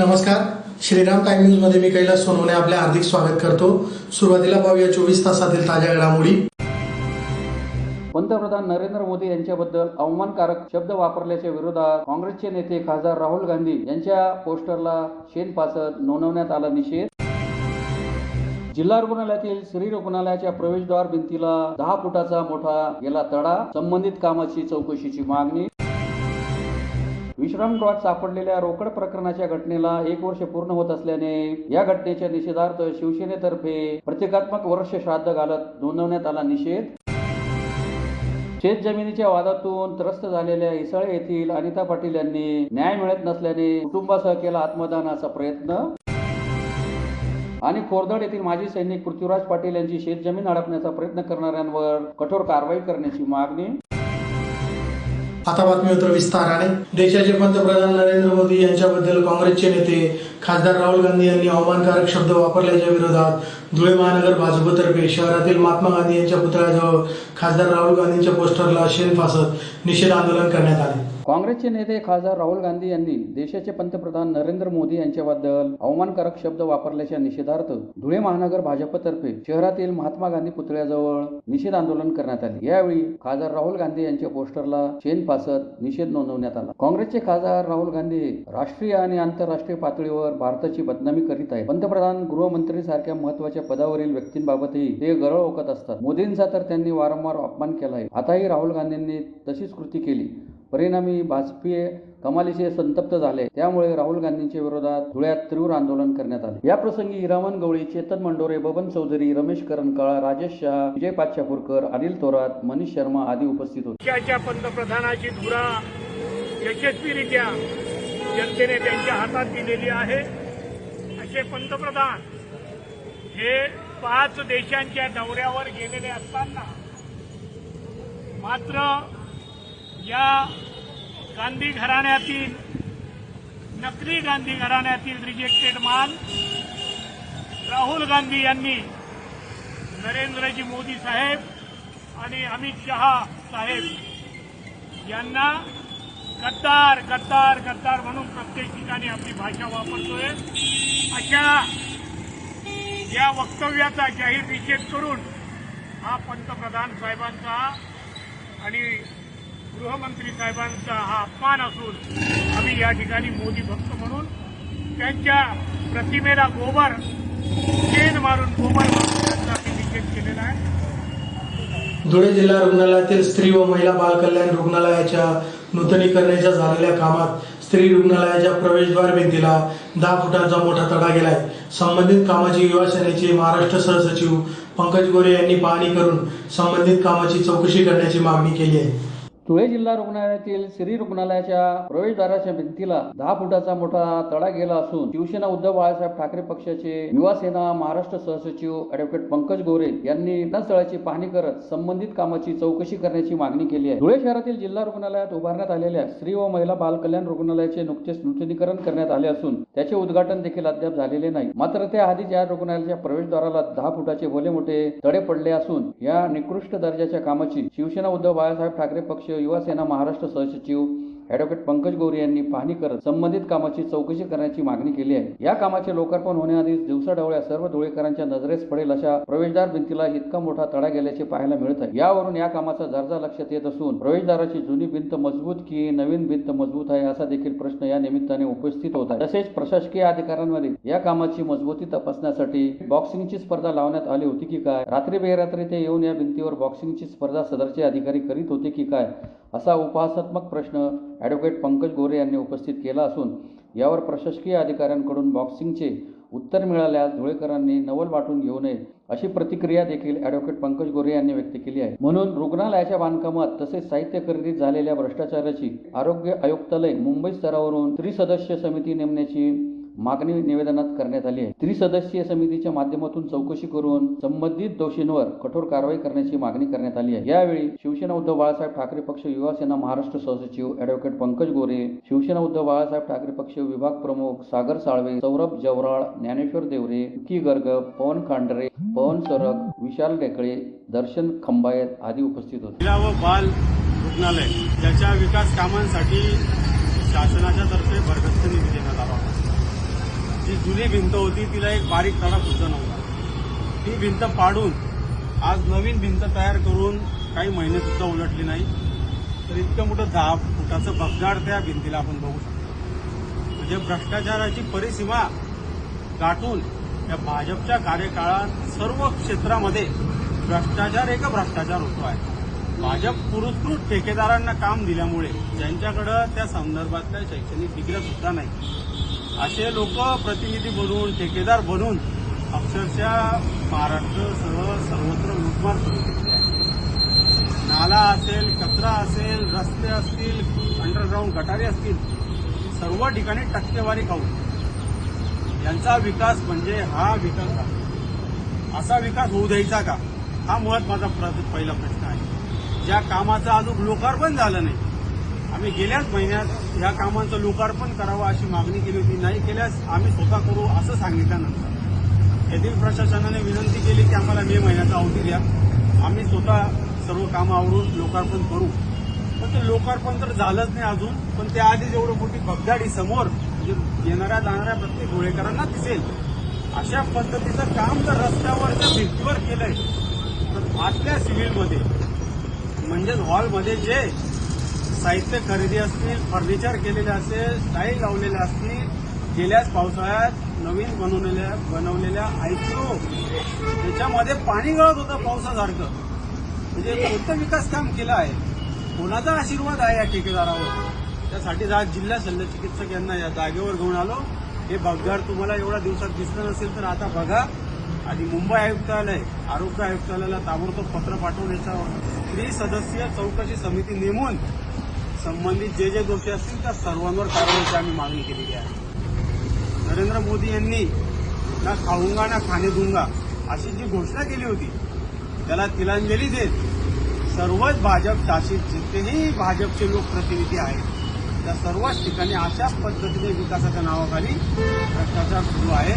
नमस्कार, Shriram time news मध्ये मी कैलास सोनवणे आपले हार्दिक स्वागत करतो। सुरुवातीला पाहूया 24 तासातील ताज्या घडामोडी। पंतप्रधान नरेंद्र मोदी यांच्याबद्दल अवमानकारक शब्द वापरल्याच्या विरोधात काँग्रेसचे नेते खासदार राहुल गांधी यांच्या पोस्टरला शेण पाचत नोंदवण्यात आला निषेध। जिल्हा रुग्णालयातील स्त्री रुग्णालयाच्या प्रवेशद्वार भिंतीला 10 फुटाचा मोठा गेला तडा, संबंधित कामाची चौकशीची मागणी। विश्रामगृहात सापडलेल्या रोकड प्रकरणाच्या घटनेला 1 वर्ष पूर्ण होत असल्याने या घटनेच्या निषेधार्थ शिवसेनेतर्फे प्रतिकात्मक वर्ष श्राद्ध घालत नोंदवण्यात आला निषेध। शेत जमिनीच्या वादातून त्रस्त झालेल्या हिसाळे येथील अनिता पाटील यांनी न्याय मिळत नसल्याने कुटुंबासह केला आत्मदानाचा प्रयत्न। आणि खोरदड येथील माजी सैनिक पृथ्वीराज पाटील यांची शेतजमीन हडपण्याचा प्रयत्न करणाऱ्यांवर कठोर कारवाई करण्याची मागणी। आता बातमीपत्र विस्ताराने। देशाचे पंतप्रधान नरेंद्र मोदी यांच्याबद्दल काँग्रेसचे नेते खासदार राहुल गांधी यांनी अवमानकारक शब्द वापरल्याच्या विरोधात धुळे महानगर भाजपतर्फे शहरातील महात्मा गांधी यांच्या पुतळ्याजवळ खासदार राहुल गांधींच्या पोस्टरला शेण फासत निषेध आंदोलन करण्यात आले। काँग्रेसचे नेते खासदार राहुल गांधी यांनी देशाचे पंतप्रधान नरेंद्र मोदी यांच्याबद्दल अवमानकारक शब्द वापरल्याच्या निषेधार्थ धुळे महानगर भाजपतर्फे शहरातील महात्मा गांधी पुतळ्याजवळ निषेध आंदोलन करण्यात आले। यावेळी खासदार राहुल गांधी यांच्या पोस्टरला शेण फासत निषेध नोंदवण्यात आला। काँग्रेसचे खासदार राहुल गांधी राष्ट्रीय आणि आंतरराष्ट्रीय पातळीवर भारताची बदनामी करीत आहेत। पंतप्रधान, गृहमंत्री सारख्या महत्त्वाच्या पदावरील व्यक्तींबाबतही ते गरळ ओकत असतात। मोदींचा तर त्यांनी वारंवार अपमान केला आहे। आताही राहुल गांधींनी तशीच कृती केली। परिणामी भाजपीय कमालीचे संतप्त झाले। त्यामुळे राहुल गांधींच्या विरोधात धुळ्यात तीव्र आंदोलन करण्यात आले। या प्रसंगी हिरामन गवळी, चेतन मंडोरे, बबन चौधरी, रमेश करणकाळ, राजेश शहा, विजय पाचशापूरकर, अनिल थोरात, मनीष शर्मा आदी उपस्थित होते। देशाच्या पंतप्रधानाची धुरा यशस्वीरित्या जनतेने त्यांच्या हातात दिलेली आहे। असे पंतप्रधान हे 5 देशांच्या दौऱ्यावर गेलेले असताना मात्र या गांधी घराण्यातील नकली गांधी घराण्यातील रिजेक्टेड माल राहुल गांधी यांनी नरेंद्रजी मोदी साहेब आणि अमित शहा साहेब यांना गद्दार गद्दार गद्दार म्हणून प्रत्येक ठिकाणी आपली भाषा वापरतोय। अशा या वक्तव्याचा जाहीर निषेध करून हा पंतप्रधान साहेबांचा आणि गृहमंत्री साहेबांचा हा अपमान असून आम्ही या ठिकाणी मोदी भक्त म्हणून त्यांच्या प्रतिमेला गोबर शेण मारून गोबर त्यांचा निषेध केलेला आहे। धुळे जिल्हा रुग्णालयातील स्त्री व महिला बाल कल्याण रुग्णालयाच्या नूतनीकरणाच्या झालेल्या कामात स्त्री रुग्णालयाच्या प्रवेशद्वार भिंतीला 10 फुटांचा मोठा तडा गेलाय। संबंधित कामाची युवा सेनेचे महाराष्ट्र सहसचिव पंकज गोरे यांनी पाहणी करून संबंधित कामाची चौकशी करण्याची मागणी केली आहे। धुळे जिल्हा रुग्णालयातील स्त्री रुग्णालयाच्या प्रवेशद्वाराच्या भिंतीला 10 फुटाचा मोठा तडा गेला असून शिवसेना उद्धव बाळासाहेब ठाकरे पक्षाचे युवा सेना महाराष्ट्र सहसचिव ॲडव्होकेट पंकज गोरे यांनी घटनास्थळाची पाहणी करत संबंधित कामाची चौकशी करण्याची मागणी केली आहे। धुळे शहरातील जिल्हा रुग्णालयात उभारण्यात आलेल्या स्त्री व महिला बाल कल्याण रुग्णालयाचे नुकतेच नूतनीकरण करण्यात आले असून त्याचे उद्घाटन देखील अद्याप झालेले नाही। मात्र त्याआधीच या रुग्णालयाच्या प्रवेशद्वाराला 10 फुटाचे भले मोठे तडे पडले असून या निकृष्ट दर्जाच्या कामाची शिवसेना उद्धव बाळासाहेब ठाकरे पक्ष युवा सेना महाराष्ट्र सहसचिव ॲडव्होकेट पंकज गोरे यांनी पाहणी करत संबंधित कामाची चौकशी करण्याची मागणी केली आहे। या कामाचे लोकार्पण होण्याआधीच दिवसाढवळ्या सर्व धुळेकरांच्या नजरेस पडेल अशा प्रवेशद्वार भिंतीला इतका मोठा तडा गेल्याचे पाहायला मिळत आहे। यावरून या कामाचा दर्जा लक्षात येत असून प्रवेशद्वाराची जुनी भिंत मजबूत की नवीन भिंत मजबूत आहे असा देखील प्रश्न या निमित्ताने उपस्थित होत आहे। तसेच प्रशासकीय अधिकाऱ्यांमध्ये या कामाची मजबूती तपासण्यासाठी बॉक्सिंगची स्पर्धा लावण्यात आली होती की काय, रात्री बेरात्री ते येऊन या भिंतीवर बॉक्सिंगची स्पर्धा सदरचे अधिकारी करीत होते की काय असा उपहासात्मक प्रश्न ॲडव्होकेट पंकज गोरे यांनी उपस्थित केला असून यावर प्रशासकीय अधिकाऱ्यांकडून बॉक्सिंगचे उत्तर मिळाल्यास धुळेकरांनी नवल वाटून घेऊ नये अशी प्रतिक्रिया देखील ॲडव्होकेट पंकज गोरे यांनी व्यक्त केली आहे। म्हणून रुग्णालयाच्या बांधकामात तसेच साहित्य खरेदीत झालेल्या भ्रष्टाचाराची आरोग्य आयुक्तालय मुंबई स्तरावरून त्रिसदस्यीय समिती नेमण्याची मागणी निवेदनात करण्यात आली आहे। त्रिसदस्यीय समितीच्या माध्यमातून चौकशी करून संबंधित दोषींवर कठोर कारवाई करण्याची मागणी करण्यात आली आहे। यावेळी शिवसेना उद्धव बाळासाहेब ठाकरे पक्ष युवा सेना महाराष्ट्र सहसचिव ॲडव्होकेट पंकज गोरे, शिवसेना उद्धव बाळासाहेब ठाकरे पक्ष विभाग प्रमुख सागर साळवे, सौरभ जवराळ, ज्ञानेश्वर देवरे, की गर्ग, पवन खांडरे, पवन सरग, विशाल ढेकळे, दर्शन खंबायत आदी उपस्थित होते। महिला व बाल रुग्णालय त्याच्या विकास कामांसाठी शासनाच्या तर्फे भरगच्च निधी देण्यात आला। जुनी भिंत होती, तिला एक बारीक तडा सुद्धा नव्हता. ती भिंत पाडून आज नवीन भिंत तयार करून काही महिने सुद्धा उलटले नाही, तर इतकं मोठं 10 फुटाचं भगदाड त्या भिंतीला आपण बघू शकतो. म्हणजे भ्रष्टाचाराची परिसीमा गाठून या भाजपच्या कार्यकाळात सर्व क्षेत्रामध्ये भ्रष्टाचार होतो आहे. भाजप पुरस्कृत ठेकेदारांना काम दिल्यामुळे ज्यांच्याकडे त्या संदर्भातल्या शैक्षणिक डिग्र्या सुद्धा नाही, असे लोक प्रतिनिधी बनवून ठेकेदार बनून अक्षरशः महाराष्ट्रासह सर्वत्र लूटमार सुरू केली आहे. नाला असेल, कचरा असेल, रस्ते असतील, अंडरग्राऊंड गटारे असतील, सर्व ठिकाणी टक्केवारी खाऊन यांचा विकास म्हणजे हा विकास का? असा विकास होऊ द्यायचा का? हा मुळात माझा पहिला प्रश्न आहे. ज्या कामाचं अजून लोकार्पण झालं नाही, आम्ही गेल्याच महिन्यात या कामांचं लोकार्पण करावं अशी मागणी केली होती. नाही केल्यास आम्ही स्वतः करू असं सांगितल्यानंतर येथील प्रशासनाने विनंती केली की आम्हाला मे महिन्याचा अवधी द्या, आम्ही स्वतः सर्व कामं आवरून लोकार्पण करू. पण ते लोकार्पण तर झालंच नाही अजून. पण त्याआधी जेवढं मोठी भगदाडी समोर म्हणजे येणाऱ्या जाणाऱ्या प्रत्येक धुळेकरांना दिसेल अशा पद्धतीचं काम जर रस्त्यावरच्या भिंतीवर केलंय, तर आतल्या सिव्हिलमध्ये म्हणजेच हॉलमध्ये जे साहित्य खरेदी असतील, फर्निचर केलेले असेल, स्टाईल लावलेल्या असतील, गेल्याच पावसाळ्यात नवीन बनवलेल्या आयसीयू त्याच्यामध्ये पाणी गळत होतं पावसासारखं. म्हणजे कोणतं विकास काम केलं आहे? कोणाचा आशीर्वाद आहे या ठेकेदारावर? त्यासाठी आज जिल्हा शल्य चिकित्सक यांना या जागेवर घेऊन आलो. हे भगदाड तुम्हाला एवढ्या दिवसात दिसलं नसेल तर आता बघा. आणि मुंबई आयुक्तालय, आरोग्य आयुक्तालयाला ताबडतोब पत्र पाठवून याच्यावर त्रिसदस्यीय चौकशी समिती नेमून संबंधित जे दोषी असतील त्या सर्वांवर कारवाईची आम्ही मागणी केलेली आहे. नरेंद्र मोदी यांनी ना खाऊंगा ना खाणे दूंगा अशी जी घोषणा केली होती, त्याला तिलांजली देत सर्वच भाजप शासित जितकेही भाजपचे लोकप्रतिनिधी आहेत त्या सर्वच ठिकाणी अशाच पद्धतीने विकासाच्या नावाखाली भ्रष्टाचार सुरू आहे.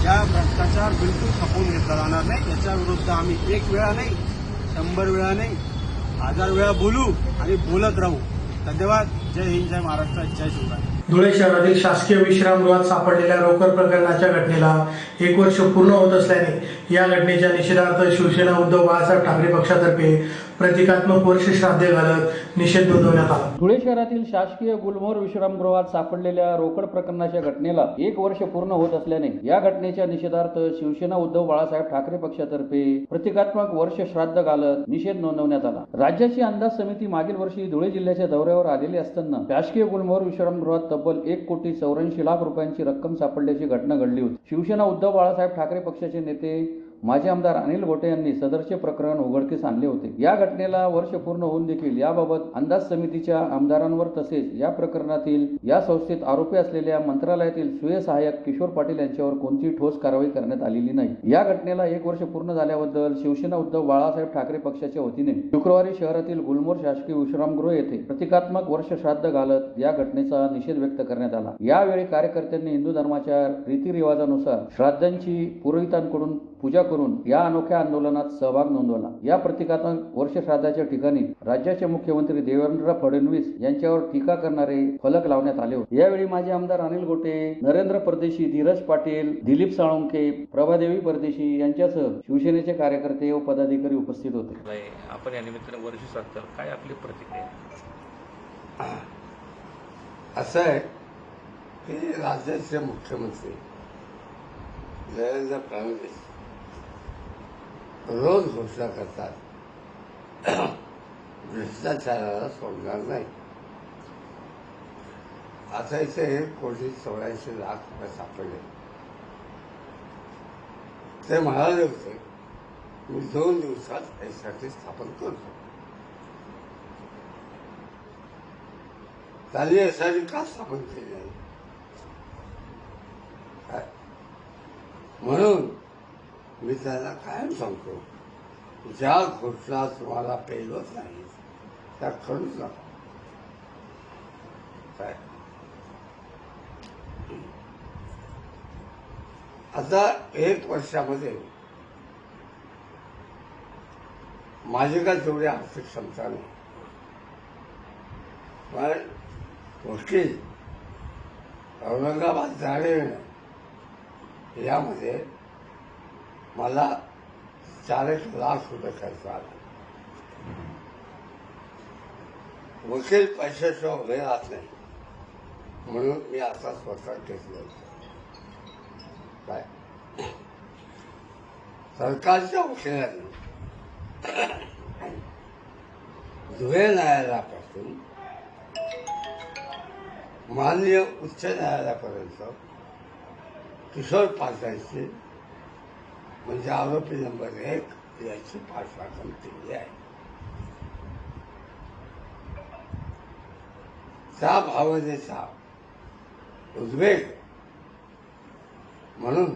या भ्रष्टाचार बिलकुल खपवून घेतला जाणार नाही. याच्या विरुद्ध आम्ही 1 वेळा नाही, 100 वेळा नाही, 1000 वेळा बोलू आणि बोलत राहू. धन्यवाद. जय हिंद, जय महाराष्ट्र, जय शिवराय. धुळे शहरातील शासकीय विश्रामगृहात सापडलेल्या रोकड प्रकरणाच्या घटनेला 1 वर्ष पूर्ण होत असल्याने या घटनेच्या निषेधार्थ शिवसेना उद्धव बाळासाहेब ठाकरे पक्षातर्फे प्रतिकात्मक वर्ष श्राद्ध घालत निषेध नोंदवण्यात आला. धुळे शहरातील शासकीय गुलमोहर विश्रामगृहात सापडलेल्या रोकड प्रकरणाच्या घटनेला 1 वर्ष पूर्ण होत असल्याने या घटनेच्या निषेधार्थ शिवसेना उद्धव बाळासाहेब ठाकरे पक्षातर्फे प्रतिकात्मक वर्ष श्राद्ध घालत निषेध नोंदवण्यात आला. राज्याची अंदाज समिती मागील वर्षी धुळे जिल्ह्याच्या दौऱ्यावर आलेली असताना शासकीय गुलमोहर विश्रामगृहात तब्बल 1,84,00,000 रुपयांची रक्कम सापडल्याची घटना घडली होती. शिवसेना उद्धव बाळासाहेब ठाकरे पक्षाचे नेते माजी आमदार अनिल गोटे यांनी सदरचे प्रकरण उघडकीस आणले होते. या घटनेला वर्ष पूर्ण होऊन देखील याबाबत अंदाज समितीच्या आमदारांवर तसेच या प्रकरणातील या संस्थेत आरोपी असलेल्या मंत्रालयातील सुयसहाय्यक किशोर पाटील यांच्यावर कोणतीही ठोस कारवाई करण्यात आलेली नाही. या घटनेला 1 वर्ष पूर्ण झाल्याबद्दल शिवसेना उद्धव बाळासाहेब ठाकरे पक्षाच्या वतीने शुक्रवारी शहरातील गुलमोहर शासकीय विश्रामगृह येथे प्रतिकात्मक वर्ष श्राद्ध घालत या घटनेचा निषेध व्यक्त करण्यात आला. यावेळी कार्यकर्त्यांनी हिंदू धर्माच्या रीतिरिवाजानुसार श्राद्धांची पुरोहितांकडून पूजा करून या अनोख्या आंदोलनात सहभाग नोंदवला. या प्रतिकात्मक वर्ष श्राद्धाच्या ठिकाणी राज्याचे मुख्यमंत्री देवेंद्र फडणवीस यांच्यावर टीका करणारे फलक लावण्यात आले होते. यावेळी माजी आमदार अनिल गोटे, नरेंद्र परदेशी, धीरज पाटील, दिलीप साळुंखे, प्रभादेवी परदेशी यांच्यासह शिवसेनेचे कार्यकर्ते व पदाधिकारी उपस्थित होते. आपण या निमित्ताने वर्ष श्राद्ध, काय आपली प्रतिक्रिया? असं आहे की राज्याचे मुख्यमंत्री देवेंद्र फडणवीस रोज घोषणा करतात भ्रष्टाचाराला सोडणार नाही. आता इथे 1,84,00,000 रुपये सापडले. ते म्हणाले होते मी 2 दिवसात यासाठी स्थापन करतो. त्यांनी यासाठी का स्थापन केली नाही? म्हणून मी त्यांना कायम सांगतो, ज्या घोषणा तुम्हाला पेलवत नाही त्या करूच नका. काय आता 1 वर्षामध्ये माझी काय तेवढी आर्थिक क्षमता नाही, पण वकील औरंगाबाद जाणे यामध्ये मला 4 लाख रुपये खर्च आला. वकील पैशाशिवाय उभे राहत नाही म्हणून मी आता स्वतः घेतलं होतं. काय सरकारच्या वकिलांनी धुळे न्यायालयापासून माननीय उच्च न्यायालयापर्यंत किशोर पाटलांची म्हणजे आरोपी नंबर 1 याची पाठराखण केली आहे. त्या भावनेचा उद्वेग म्हणून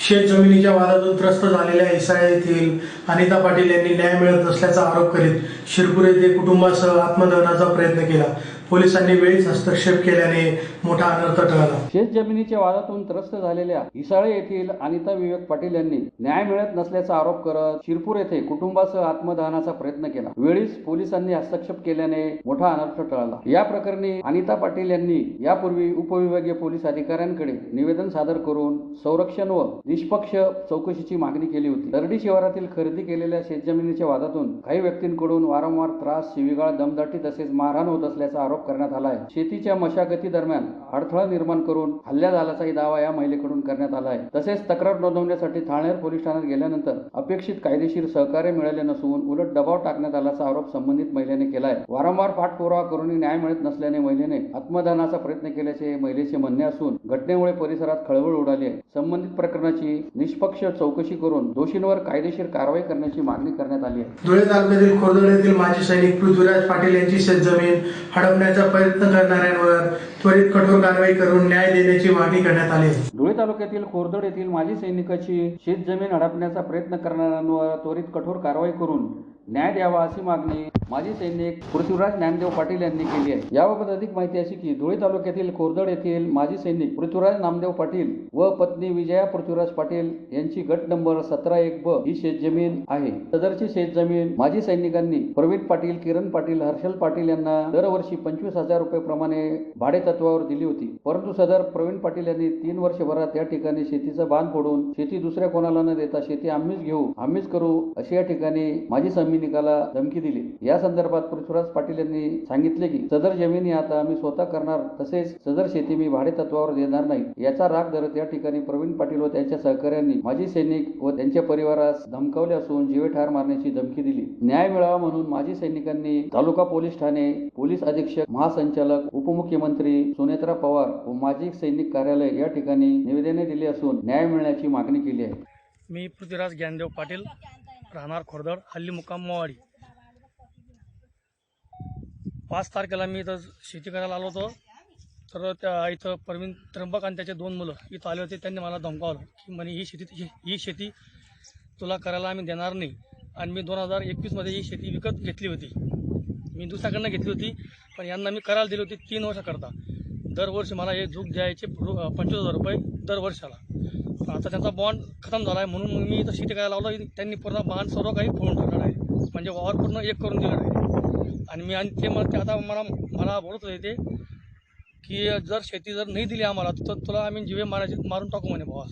शेत जमिनीच्या वादातून त्रस्त झालेल्या इसाळे येथील अनिता पाटील यांनी न्याय मिळत नसल्याचा आरोप करीत शिरपूर येथे कुटुंबासह आत्मदहनाचा प्रयत्न केला. पोलिसांनी वेळीच हस्तक्षेप केल्याने मोठा अनर्थ टळला. शेत जमिनीच्या वादातून त्रस्त झालेल्या इसाळे येथील अनिता विवेक पाटील यांनी न्याय मिळत नसल्याचा आरोप करत शिरपूर येथे कुटुंबासह आत्मदहनाचा प्रयत्न केला. वेळीच पोलिसांनी हस्तक्षेप केल्याने मोठा अनर्थ टळला. या प्रकरणी अनिता पाटील यांनी यापूर्वी उपविभागीय पोलीस अधिकाऱ्यांकडे निवेदन सादर करून संरक्षण व निष्पक्ष चौकशीची मागणी केली होती. दर्डी शिवारातील खरेदी केलेल्या शेतजमिनीच्या वादातून काही व्यक्तींकडून वारंवार त्रास, शिवीगाळ, दमदाटी तसेच मारहाण होत असल्याचा आरोप करण्यात आला आहे. शेतीच्या मशागती दरम्यान अडथळा निर्माण करून हल्ला झाल्याचाही दावा या महिलेकडून करण्यात आला आहे. तसेच तक्रार नोंदवण्यासाठी ठाणेर पोलीस ठाण्यात गेल्यानंतर अपेक्षित कायदेशीर सहकार्य मिळाले नसून उलट दबाव टाकण्यात आल्याचा आरोप संबंधित महिलेने केला आहे. वारंवार पाठपुरावा करूनही न्याय मिळत नसल्याने महिलेने आत्मदहनाचा प्रयत्न केल्याचे महिलेचे म्हणणे असून घटनेमुळे परिसरात खळबळ उडाली आहे. संबंधित प्रकरणाची निष्पक्ष चौकशी करून दोषींवर कायदेशीर कारवाई करण्याची मागणी करण्यात आली आहे. धुळे तालुक्यातील खोरदड येथील माजी सैनिक पृथ्वीराज पाटील यांची शेतजमीन हडपण्याचा प्रयत्न करणाऱ्यांवर त्वरित कठोर कारवाई करून न्याय देण्याची मागणी करण्यात आली. धुळे तालुक्यातील खोरदड येथील माजी सैनिकाची शेतजमीन हडपण्याचा प्रयत्न करणाऱ्यांवर त्वरित कठोर कारवाई करून न्याय द्यावा अशी मागणी माजी सैनिक पृथ्वीराज ज्ञानदेव पाटील यांनी केली आहे. याबाबत अधिक माहिती अशी की धुळे तालुक्यातील खोरदड येथील माजी सैनिक पृथ्वीराज नामदेव पाटील व पत्नी विजया पृथ्वीराज पाटील यांची गट नंबर 17-1 ही शेतजमीन आहे. सदरची शेतजमीन माजी सैनिकांनी प्रवीण पाटील, किरण पाटील, हर्षल पाटील यांना दरवर्षी 25,000 रुपये प्रमाणे भाडे तत्वावर दिली होती. परंतु सदर प्रवीण पाटील यांनी 3 वर्षभरात या ठिकाणी शेतीचा बांध फोडून शेती दुसऱ्या कोणाला न देता शेती आम्हीच घेऊ, आम्हीच करू अशी या ठिकाणी माजी सैनिकाला धमकी दिली. या संदर्भात पृथ्वीराज पाटील यांनी सांगितले की सदर जमिनी आता आम्ही स्वतः करणार, तसेच सदर शेती मी भाडे तत्वावर देणार नाही. याचा राग धरत या ठिकाणी प्रवीण पाटील व त्यांच्या सहकाऱ्यांनी माजी सैनिक व त्यांच्या परिवारास धमकावले असून जीवे ठार मारण्याची धमकी दिली. न्याय मिळावा म्हणून माजी सैनिकांनी तालुका पोलीस ठाणे, पोलीस अधीक्षक, महासंचालक, उपमुख्यमंत्री सुनेत्रा पवार व माजी सैनिक कार्यालय या ठिकाणी निवेदने दिली असून न्याय मिळण्याची मागणी केली आहे. मी पृथ्वीराज ज्ञानदेव पाटील, राहणार खोरदड, हल्ली मुक्काम मोवाडी. 5 तारखेला मी इथं शेती करायला आलो होतो. तर त्या इथं प्रवीण त्र्यंबक आणि त्याचे 2 मुलं इथं आले होते. त्यांनी मला धमकावलं की म्हणे ही शेती तुला करायला आम्ही देणार नाही. आणि मी 2021मध्ये ही शेती विकत घेतली होती. मी दुसऱ्याकडनं घेतली होती, पण यांना मी करायला दिली होती 3 वर्षाकरता. दरवर्षी मला हे झूक द्यायचे 25,000 रुपये दरवर्षाला. पण आता त्यांचा बॉन्ड खतम झाला आहे म्हणून मग मी इथं शेती करायला लावलं. त्यांनी पूर्ण बॉन्ड सर्व काही फोडून टाकलं आहे, म्हणजे वावर पूर्ण एक करून दिलं आहे. आणि मी आणि ते मग ते आता मला बोलत होते की जर शेती जर नाही दिली आम्हाला तर तुला आम्ही जीवे मारून टाकू म्हणे भावा.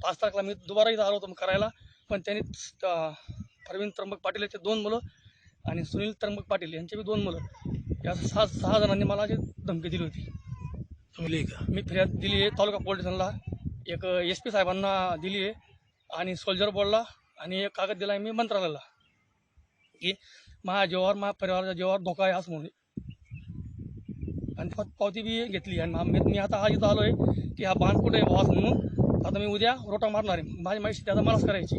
5 तारखेला मी दुबारा इथं आलो होतो करायला, पण त्यांनी प्रवीण त्र्यंबक पाटील याचे 2 मुलं आणि सुनील त्र्यंबक पाटील यांचे बी 2 मुलं, या 6 जणांनी मला धमकी दिली होती. मी फिर्याद दिली आहे तालुका पोलीस स्टेशनला, एक SP साहेबांना दिली आहे आणि सोल्जर बोर्डला, आणि एक कागद दिला आहे मी मंत्रालयाला की माझ्या जीवावर, माझ्या परिवाराच्या जीवावर धोका आहे असं म्हणून. आणि पावती बी घेतली. आणि मी आता इथं आलो आहे की हा बांध कुठे आहे वास म्हणून. आता मी उद्या रोटा मारणार आहे. माझी शेती आता मलाच करायची.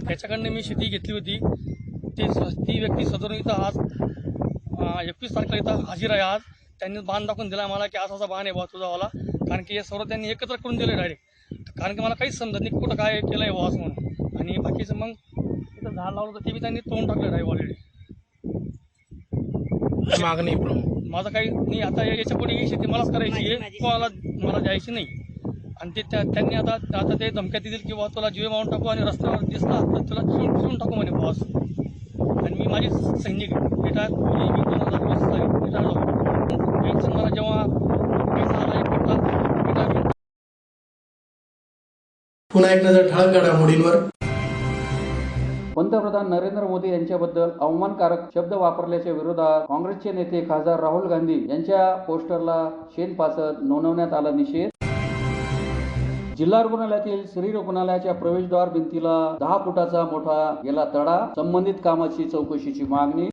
त्याच्याकडनं मी शेती घेतली होती. ती व्यक्ती सदरून इथं आज 21 तारखेला इथं हजीर आहे. आज त्यांनी बांध दाखवून दिला मला की असा बांध आहे बा तुझावाला, कारण की हे सर्व त्यांनी एकत्र करून दिलं डायरेक्ट. कारण की मला काहीच समजत नाही कुठं काय केलं आहे वास म्हणून. आणि बाकीचं मग तिथं झाड लावलं तर ते बी त्यांनी तोडून टाकलं आहे ऑलरेडी. मागणी माझं काही नाही. आता याच्या पुढे ही शेती मलाच करायची आहे, मला द्यायची नाही. आणि ते त्यांनी आता ते धमक्यात दिली की बाबा तुला जीवे मारून टाकू आणि रस्त्यावर दिसला तर तुला शिवून टाकू म्हणे बॉस. आणि मी माझी सैनिक रिटायर 2020 रिटायर झालो. मला जेव्हा पुन्हा एक नजर ठळक घडामोडींवर. पंतप्रधान नरेंद्र मोदी यांच्याबद्दल अवमानकारक शब्द वापरल्याच्या विरोधात काँग्रेसचे नेते खासदार राहुल गांधी यांच्या पोस्टरला शेण पाचत नोंदवण्यात आला निषेध. जिल्हा रुग्णालयातील श्री रुग्णालयाच्या प्रवेशद्वार भिंतीला 10 फुटाचा मोठा गेला तडा, संबंधित कामाची चौकशीची मागणी.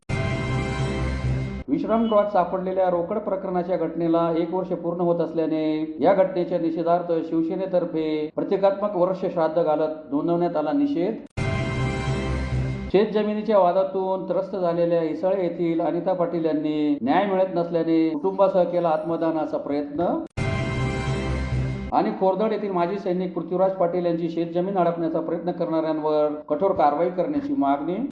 विश्रामगृहात सापडलेल्या रोकड प्रकरणाच्या घटनेला 1 वर्ष पूर्ण होत असल्याने या घटनेच्या निषेधार्थ शिवसेनेतर्फे प्रतिकात्मक वर्ष श्राद्ध घालत नोंदवण्यात आला निषेध. शेत जमिनीच्या वादातून त्रस्त झालेल्या हिसाळे येथील अनिता पाटील यांनी न्याय मिळत नसल्याने कुटुंबासह केला आत्मदानाचा प्रयत्न. आणि खोरदड येथील माजी सैनिक पृथ्वीराज पाटील यांची शेतजमीन हडपण्याचा प्रयत्न करणाऱ्यांवर कठोर कारवाई करण्याची मागणी.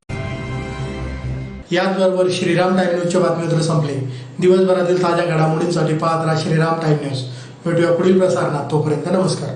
याचबरोबर श्रीराम टाइम न्यूजच्या बातमीपत्र संपले. दिवसभरातील ताज्या घडामोडींसाठी पाहत राहा श्रीराम टाइम न्यूज. भेटूया पुढील प्रसारणात. तोपर्यंत नमस्कार.